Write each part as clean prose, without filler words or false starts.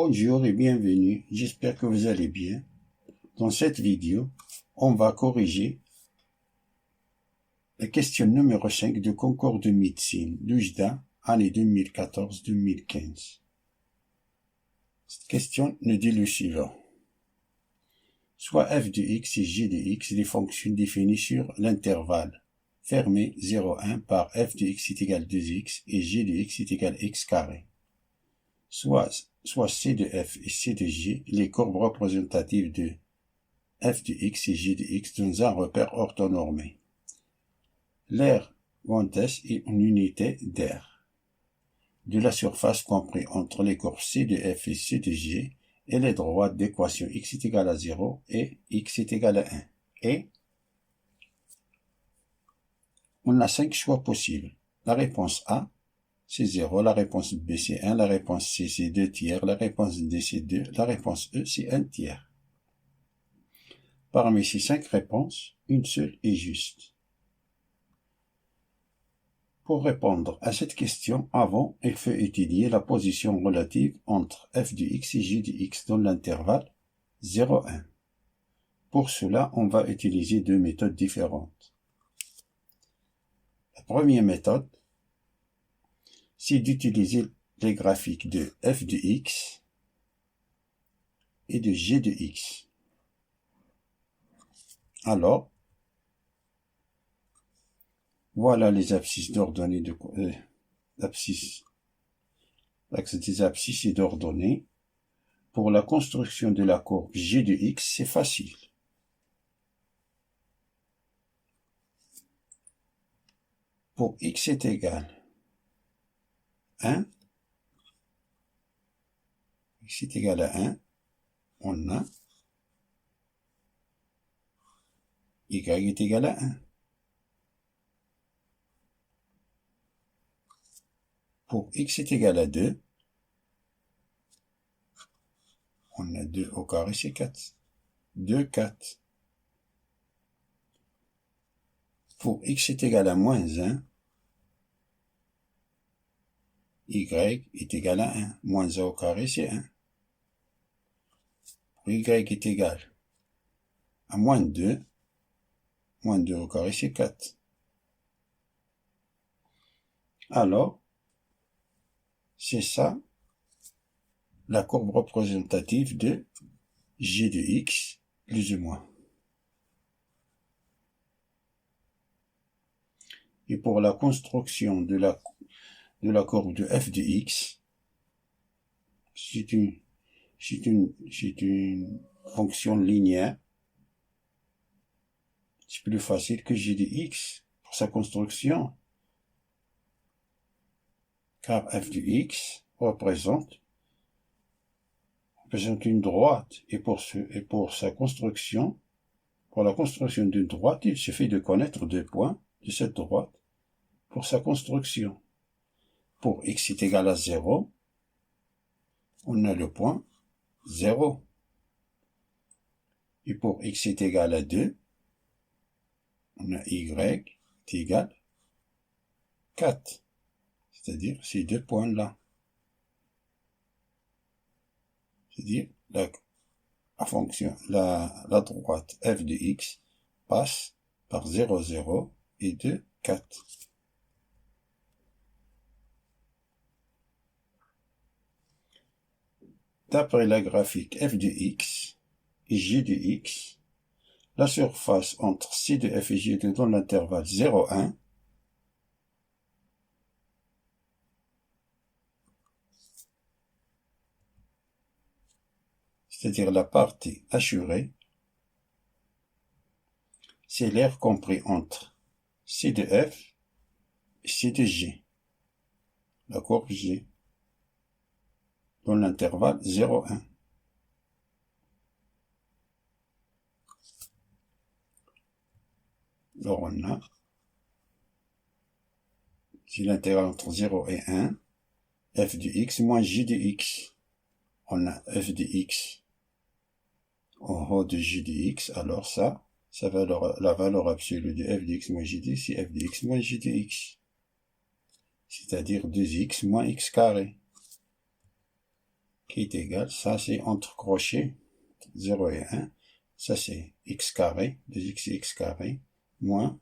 Bonjour et bienvenue, j'espère que vous allez bien. Dans cette vidéo, on va corriger la question numéro 5 du concours de médecine d'UJDA, année 2014-2015. Cette question nous dit le suivant. Soit f de x et g de x, les fonctions définies sur l'intervalle fermé 0,1 par f de x est égal à 2x et g de x est égal à x carré. Soit c de f et c de g, les courbes représentatives de f de x et g de x dans un repère orthonormé. L'aire grand S est une unité d'aire de la surface comprise entre les courbes c de f et c de g et les droites d'équation x est égal à 0 et x est égal à 1. Et on a 5 choix possibles. La réponse A, c'est 0, la réponse B, c'est 1, la réponse C, c'est 2 tiers, la réponse D, c'est 2, la réponse E, c'est 1 tiers. Parmi ces 5 réponses, une seule est juste. Pour répondre à cette question, avant, il faut étudier la position relative entre f de x et g de x dans l'intervalle 0,1. Pour cela, on va utiliser deux méthodes différentes. La première méthode, c'est d'utiliser les graphiques de f de x et de g de x. Alors, voilà les abscisses d'ordonnées l'axe des abscisses est d'ordonnées. Pour la construction de la courbe g de x, c'est facile. Pour x est égal à 1, x est égal à 1, on a y est égal à 1. Pour x est égal à 2, on a 2 au carré, c'est 4. 2, 4. Pour x est égal à moins 1, y est égal à 1. Moins 1 au carré, c'est 1. Pour y est égal à moins 2 au carré, c'est 4. Alors, c'est ça, la courbe représentative de g de x, plus ou moins. Et pour la construction de la courbe de f de x, c'est une fonction linéaire. C'est plus facile que g de x pour sa construction, car f de x représente une droite, et pour sa construction, pour la construction d'une droite, il suffit de connaître deux points de cette droite pour sa construction. Pour x est égal à 0, on a le point 0. Et pour x est égal à 2, on a y est égal à 4. C'est-à-dire ces deux points-là. C'est-à-dire la droite f de x passe par 0, 0 et 2, 4. D'après la graphique f de x et g de x, la surface entre c de f et g est dans l'intervalle 0,1, c'est-à-dire la partie assurée, c'est l'aire compris entre c de f et c de g, la courbe g, dans l'intervalle 0,1. Alors on a, c'est l'intervalle entre 0 et 1, f de x moins g de x. On a f de x en haut de g de x, alors ça va la valeur absolue de f de x moins g de x, c'est f de x moins g de x. C'est-à-dire 2x moins x carré. qui est égal, ça c'est entre crochets, 0 et 1, ça c'est x carré, 2x et x carré, moins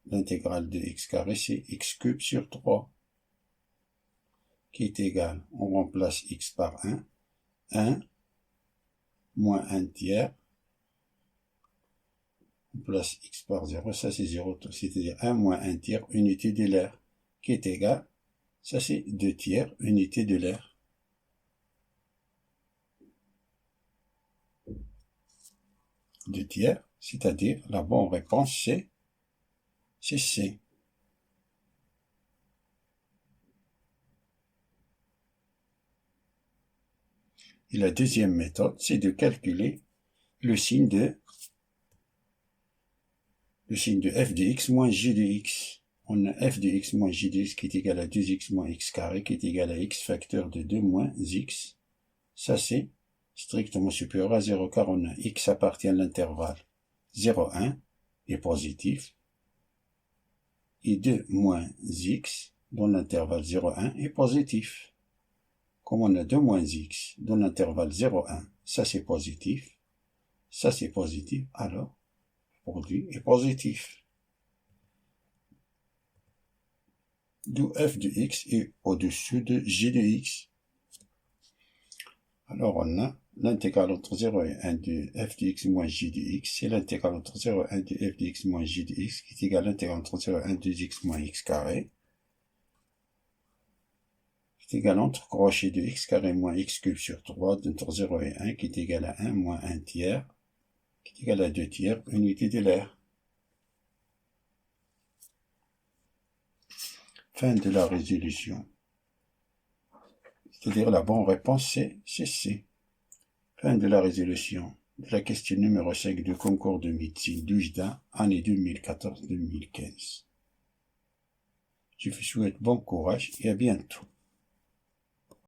l'intégrale de x carré, c'est x cube sur 3, qui est égal, on remplace x par 1 moins 1 tiers, on place x par 0, ça c'est 0, c'est-à-dire 1 moins 1 tiers, unité de l'air, qui est égal, ça c'est 2 tiers, unité de l'air. 2 tiers, c'est-à-dire la bonne réponse c'est C. Et la deuxième méthode, c'est de calculer le signe de f de x moins j de x. On a f de x moins j de x qui est égal à 2x moins x carré qui est égal à x facteur de 2 moins x. Ça c'est strictement supérieur à 0 car on a x appartient à l'intervalle 0, 1 est positif et 2 moins x dans l'intervalle 0, 1 est positif. Comme on a 2 moins x dans l'intervalle 0, 1, ça c'est positif, alors le produit est positif. D'où f de x est au-dessus de j de x. Alors on a l'intégrale entre 0 et 1 de f de x moins j de x, c'est l'intégrale entre 0 et 1 de f de x moins j de x qui est égal à l'intégrale entre 0 et 1 de x moins x carré, qui est égal entre crochet de x carré moins x cube sur 3 entre 0 et 1 qui est égal à 1 moins 1 tiers, qui est égal à 2 tiers, unité de l'air. Fin de la résolution. C'est-à-dire la bonne réponse c'est C. Fin de la résolution de la question numéro 5 du concours de médecine d'Oujda, année 2014-2015. Je vous souhaite bon courage et à bientôt.